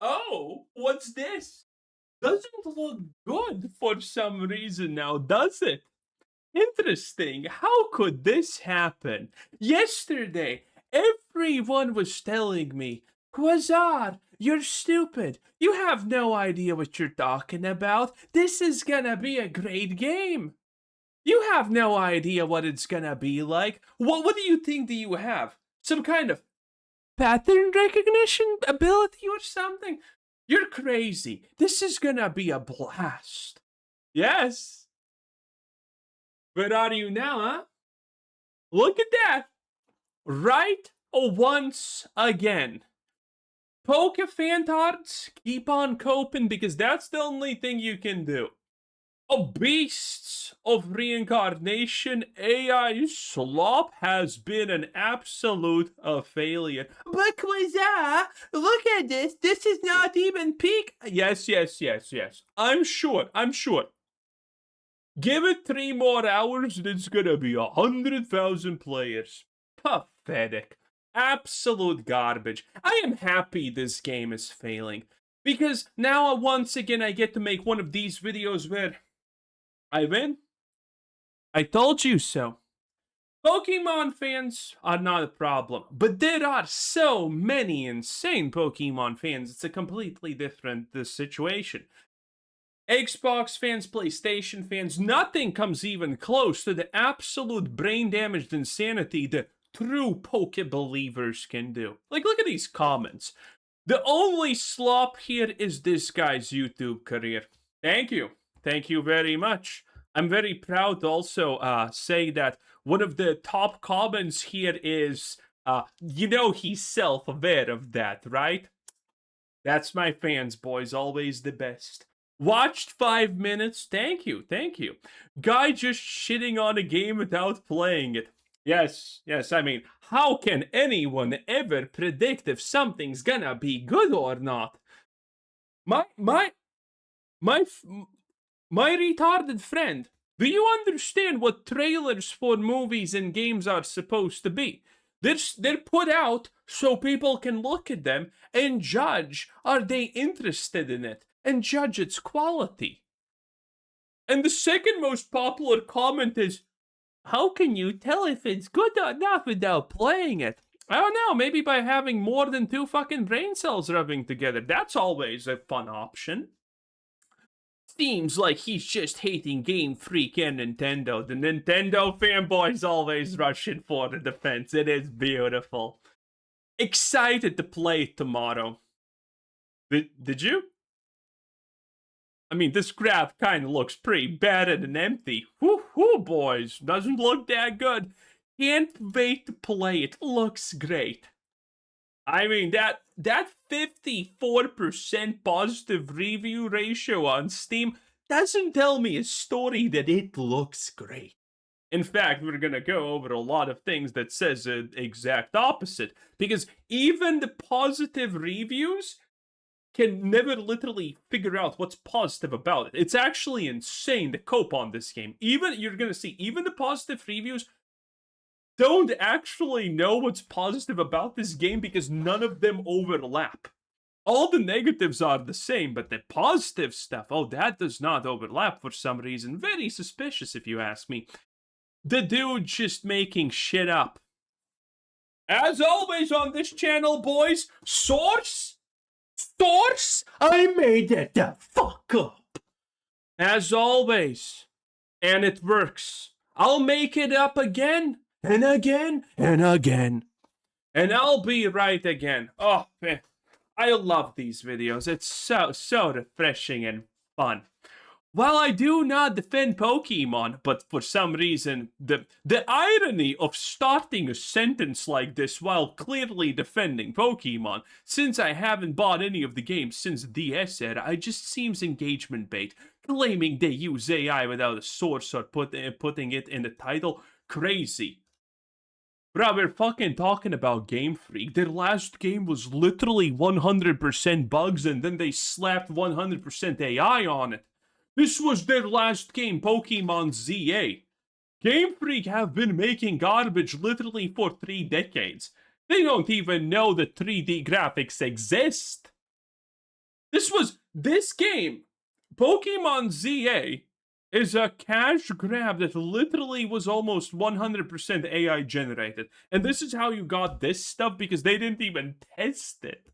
Oh, what's this? Doesn't look good for some reason now, does it? Interesting. How could this happen? Yesterday, everyone was telling me, Quasar, you're stupid. You have no idea what you're talking about. This is gonna be a great game. You have no idea what it's gonna be like. What do you think do you have? Some kind of pattern recognition ability or something? You're crazy. This is gonna be a blast. Yes. Where are you now, huh? Look at that. Right once again. Pokefantards, keep on coping because that's the only thing you can do. Oh, beasts of reincarnation, AI SLOP has been an absolute failure. But Quasar, look at this. This is not even peak. Yes. I'm sure. Give it 3 more hours and it's gonna be 100,000 players. Pathetic. Absolute garbage. I am happy this game is failing. Because now once again I get to make one of these videos where I win. I told you so. Pokemon fans are not a problem, but there are so many insane Pokemon fans. It's a completely different situation. Xbox fans, PlayStation fans, nothing comes even close to the absolute brain-damaged insanity that true Poke believers can do. Like, look at these comments. The only slop here is this guy's YouTube career. Thank you. Thank you very much. I'm very proud to also say that one of the top comments here is, he's self-aware of that, right? That's my fans, boys. Always the best. Watched 5 minutes. Thank you. Guy just shitting on a game without playing it. Yes. I mean, how can anyone ever predict if something's gonna be good or not? My retarded friend, do you understand what trailers for movies and games are supposed to be? They're put out so people can look at them and judge, are they interested in it, and judge its quality. And the second most popular comment is, how can you tell if it's good or not without playing it? I don't know, maybe by having more than 2 fucking brain cells rubbing together. That's always a fun option. Seems like he's just hating Game Freak and Nintendo. The Nintendo fanboys always rushing for the defense. It is beautiful. Excited to play it tomorrow. Did you? I mean, this graph kind of looks pretty bad and empty. Whoo, boys. Doesn't look that good. Can't wait to play it. Looks great. I mean, that 54% positive review ratio on Steam doesn't tell me a story that it looks great. In fact, we're gonna go over a lot of things that says the exact opposite. Because even the positive reviews can never literally figure out what's positive about it. It's actually insane to cope on this game. You're gonna see, even the positive reviews don't actually know what's positive about this game because none of them overlap. All the negatives are the same, but the positive stuff, that does not overlap for some reason. Very suspicious if you ask me. The dude just making shit up. As always on this channel, boys, source, I made it the fuck up. As always. And it works. I'll make it up again. And again, and again. And I'll be right again. Oh, man. I love these videos. It's so refreshing and fun. While I do not defend Pokemon, but for some reason, the irony of starting a sentence like this while clearly defending Pokemon, since I haven't bought any of the games since the DS era, it just seems engagement bait. Claiming they use AI without a source or putting it in the title, crazy. Bro, we're fucking talking about Game Freak. Their last game was literally 100% bugs and then they slapped 100% AI on it. This was their last game, Pokemon ZA. Game Freak have been making garbage literally for 3 decades. They don't even know that 3D graphics exist. This game, Pokemon ZA, is a cash grab that literally was almost 100% AI generated. And this is how you got this stuff because they didn't even test it.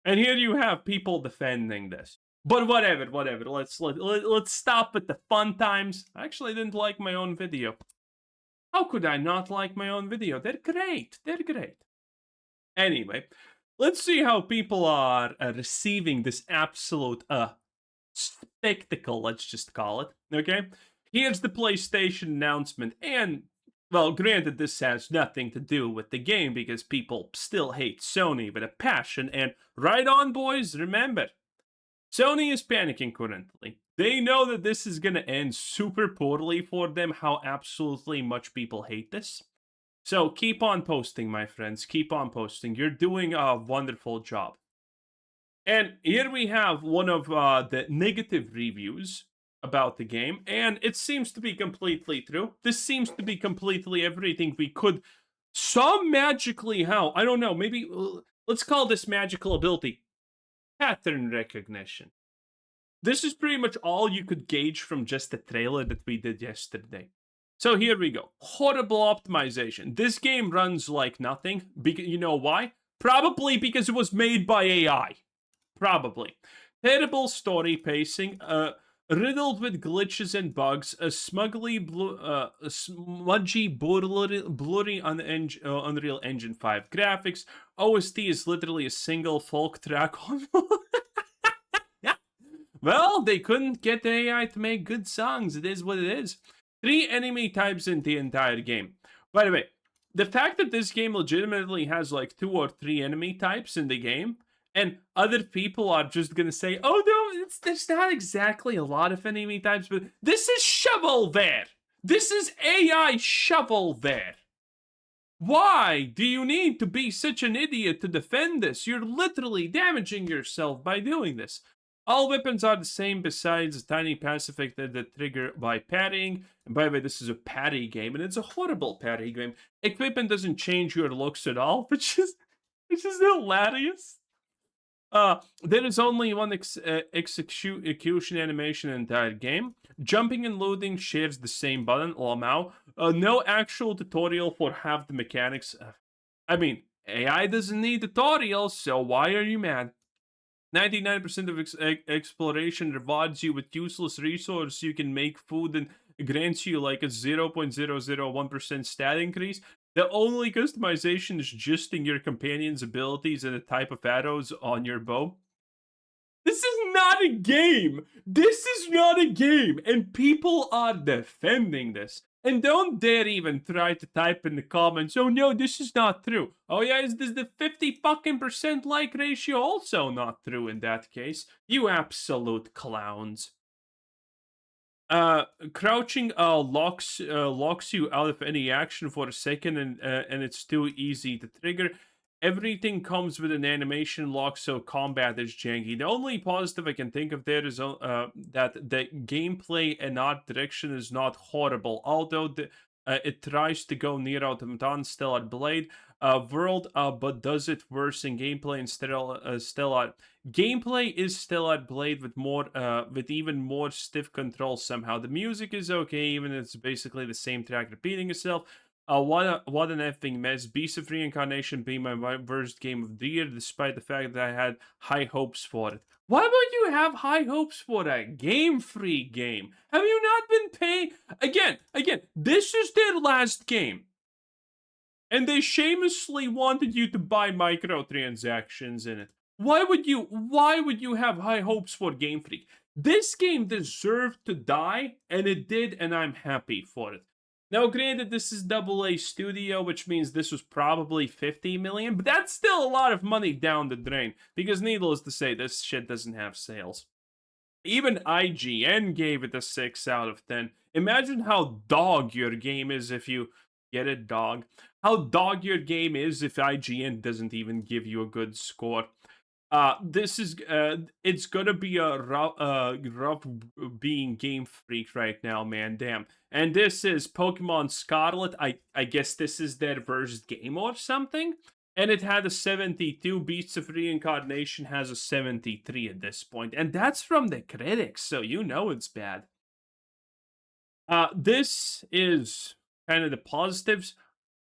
And here you have people defending this. But whatever. Let's stop at the fun times. I actually didn't like my own video. How could I not like my own video? They're great. Anyway, let's see how people are receiving this absolute spectacle, let's just call it. Okay? Here's the PlayStation announcement, and well, granted, this has nothing to do with the game because people still hate Sony with a passion, and right on, boys, remember, Sony is panicking currently. They know that this is gonna end super poorly for them, how absolutely much people hate this. So keep on posting, my friends. Keep on posting. You're doing a wonderful job. And here we have one of the negative reviews about the game, and it seems to be completely true. This seems to be completely everything we could. Some magically, how? I don't know. Maybe let's call this magical ability pattern recognition. This is pretty much all you could gauge from just the trailer that we did yesterday. So here we go. Horrible optimization. This game runs like nothing. You know why? Probably because it was made by AI. Probably. Terrible story pacing, riddled with glitches and bugs, a smuggy, blurry Unreal Engine 5 graphics. OST is literally a single folk track on. Well, they couldn't get the AI to make good songs. It is what it is. 3 enemy types in the entire game. By the way, the fact that this game legitimately has like 2 or 3 enemy types in the game, and other people are just gonna say, oh no, there's not exactly a lot of enemy types, but this is shovelware. This is AI shovelware. Why do you need to be such an idiot to defend this? You're literally damaging yourself by doing this. All weapons are the same besides a tiny passive effect that trigger by parrying. And by the way, this is a parry game, and it's a horrible parry game. Equipment doesn't change your looks at all, which is hilarious. There is only one execution animation in the entire game. Jumping and loading shares the same button, Lamau. No actual tutorial for half the mechanics. I mean, AI doesn't need tutorials, so why are you mad? 99% of exploration rewards you with useless resources. You can make food and grants you like a 0.001% stat increase. The only customization is adjusting your companion's abilities and the type of arrows on your bow. This is not a game! This is not a game! And people are defending this. And don't dare even try to type in the comments, oh no, this is not true. Oh yeah, is this the 50% like ratio also not true in that case? You absolute clowns. Crouching locks you out of any action for a second, and it's too easy to trigger. Everything comes with an animation lock, so combat is janky. The only positive I can think of there is that the gameplay and art direction is not horrible, although it tries to go near Automaton Stellar Blade world, but does it worse in gameplay and Stellar. Gameplay is Stellar Blade with even more stiff controls somehow. The music is okay, even if it's basically the same track repeating itself. What an effing mess. Beast of Reincarnation being my worst game of the year, despite the fact that I had high hopes for it. Why would you have high hopes for a Game Freak game? Have you not been paying? Again, this is their last game. And they shamelessly wanted you to buy microtransactions in it. Why would you have high hopes for Game Freak? This game deserved to die, and it did, and I'm happy for it. Now, granted, this is AA Studio, which means this was probably 50 million, but that's still a lot of money down the drain, because needless to say, this shit doesn't have sales. Even IGN gave it a 6 out of 10. Imagine how dog your game is if you get it, dog. How dog your game is if IGN doesn't even give you a good score. This is it's gonna be a rough being Game Freak right now, man. Damn. And this is Pokemon Scarlet. I guess this is their first game or something. And it had a 72. Beasts of Reincarnation has a 73 at this point, and that's from the critics, so you know it's bad. This is kind of the positives.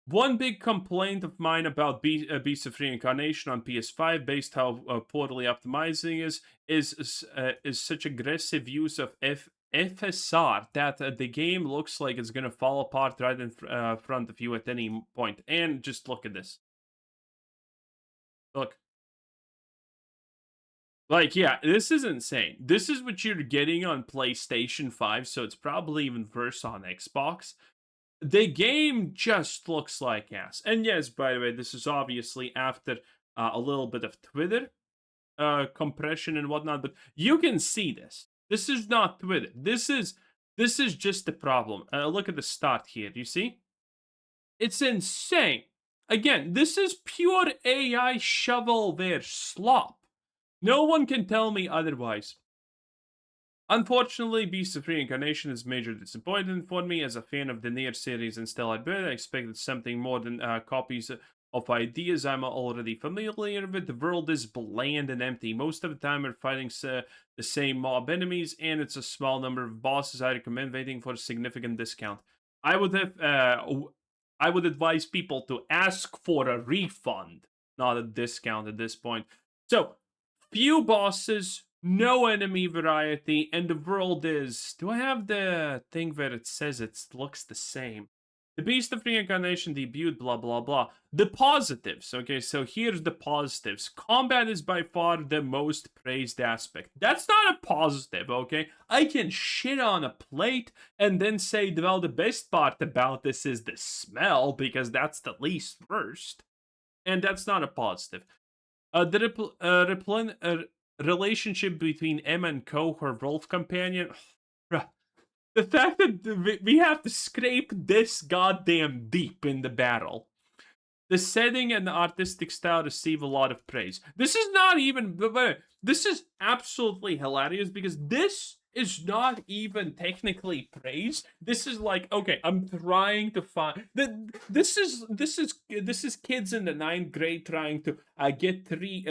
One big complaint of mine about Beasts of Reincarnation on PS5, based how poorly optimizing is such aggressive use of FSR that the game looks like it's gonna fall apart right in front of you at any point. And just look at this. Look. Like, yeah, this is insane. This is what you're getting on PlayStation 5, so it's probably even worse on Xbox. The game just looks like ass. And yes, by the way, this is obviously after a little bit of Twitter compression and whatnot, but you can see this. This is not Twitter. This is just the problem. Look at the start here. You see? It's insane. Again, this is pure AI shovelware slop. No one can tell me otherwise. Unfortunately, Beast of Reincarnation is major disappointment for me. As a fan of the Nier series and Stellar Bird, I expected something more than copies of ideas I'm already familiar with. The world is bland and empty. Most of the time we're fighting the same mob enemies, and it's a small number of bosses. I recommend waiting for a significant discount. I would advise people to ask for a refund, not a discount at this point. So, few bosses, no enemy variety, and the world is... Do I have the thing where it says it looks the same? The Beast of Reincarnation debuted, blah, blah, blah. The positives, okay, so here's the positives. Combat is by far the most praised aspect. That's not a positive, okay? I can shit on a plate and then say, well, the best part about this is the smell, because that's the least worst. And that's not a positive. The relationship between M and Co, her wolf companion. The fact that we have to scrape this goddamn deep in the battle. The setting and the artistic style receive a lot of praise. This is not even... This is absolutely hilarious because this is not even technically praise. This is like, okay, I'm trying to find... This is kids in the 9th grade trying to get three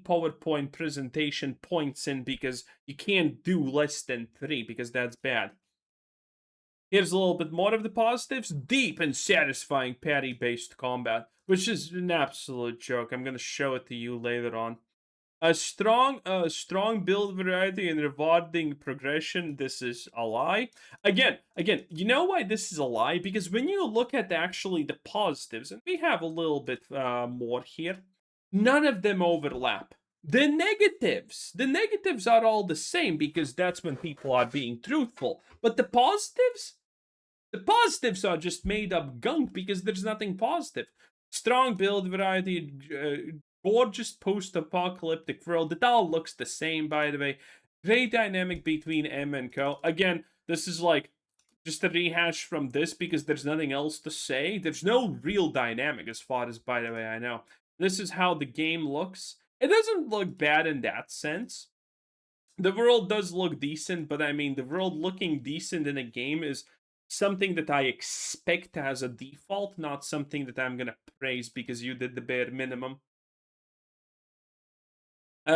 PowerPoint presentation points in because you can't do less than 3 because that's bad. Here's a little bit more of the positives. Deep and satisfying parry-based combat, which is an absolute joke. I'm going to show it to you later on. A strong build variety and rewarding progression. This is a lie. Again, you know why this is a lie? Because when you look at actually the positives, and we have a little bit more here, none of them overlap. The negatives are all the same because that's when people are being truthful. But the positives are just made up gunk because there's nothing positive. Strong build variety, gorgeous post-apocalyptic world. It all looks the same, by the way. Great dynamic between M and Co. Again, this is like just a rehash from this because there's nothing else to say. There's no real dynamic as far as, by the way, I know. This is how the game looks. It doesn't look bad in that sense. The world does look decent, but I mean, the world looking decent in a game is something that I expect as a default, not something that I'm gonna praise because you did the bare minimum.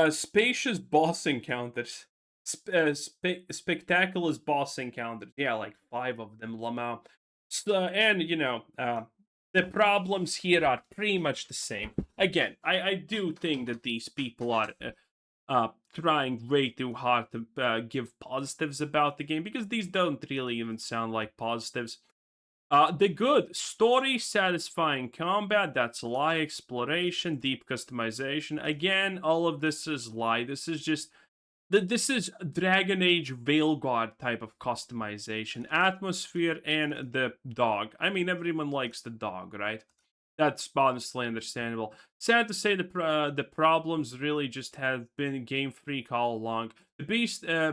Spacious boss encounters. Spectacular boss encounters. Yeah, like 5 of them, Lama. And, you know, the problems here are pretty much the same. Again, I do think that these people are trying way too hard to give positives about the game because these don't really even sound like positives. The good story, satisfying combat, that's a lie. Exploration, deep customization. Again, all of this is lie. This is just this is Dragon Age Veilguard type of customization. Atmosphere and the dog. I mean, everyone likes the dog, right? That's honestly understandable. Sad to say, the problems really just have been Game Freak all along. The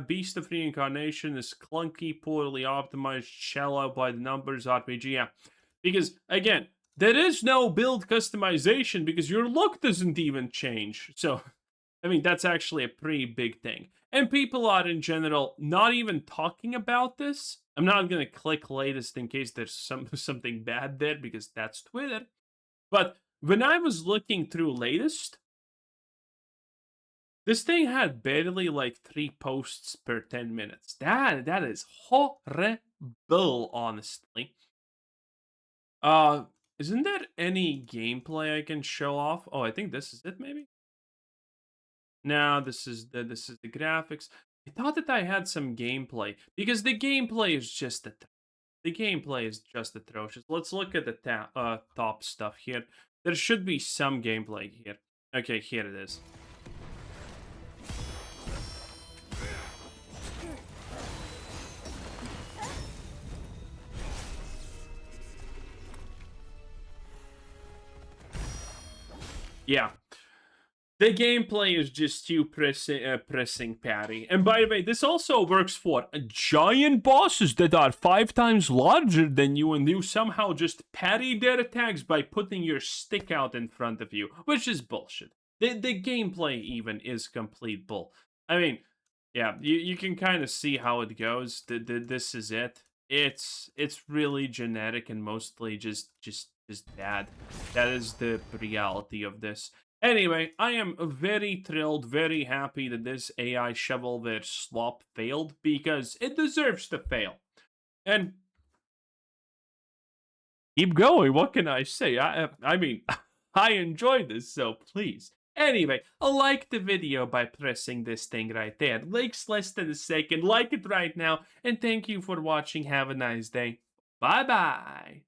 Beast of Reincarnation is clunky, poorly optimized, shallow by the numbers RPG. Yeah, because again, there is no build customization because your look doesn't even change. So, I mean, that's actually a pretty big thing. And people are in general not even talking about this. I'm not gonna click latest in case there's something bad there because that's Twitter. But when I was looking through latest, this thing had barely like 3 posts per 10 minutes. That is horrible, honestly. Isn't there any gameplay I can show off? Oh, I think this is it, maybe? No, this is the graphics. I thought that I had some gameplay because the gameplay is just the gameplay is just atrocious. Let's look at the top stuff here. There should be some gameplay here. Okay, here it is. Yeah. The gameplay is just you pressing parry. And by the way, this also works for giant bosses that are 5 times larger than you, and you somehow just parry their attacks by putting your stick out in front of you, which is bullshit. The gameplay even is complete bull. I mean, yeah, you can kind of see how it goes. This is it. It's really generic and mostly just bad. That is the reality of this. Anyway, I am very thrilled, very happy that this AI shovelware SLOP failed because it deserves to fail. And keep going. What can I say? I mean, I enjoyed this, so please. Anyway, like the video by pressing this thing right there. Takes less than a second. Like it right now. And thank you for watching. Have a nice day. Bye-bye.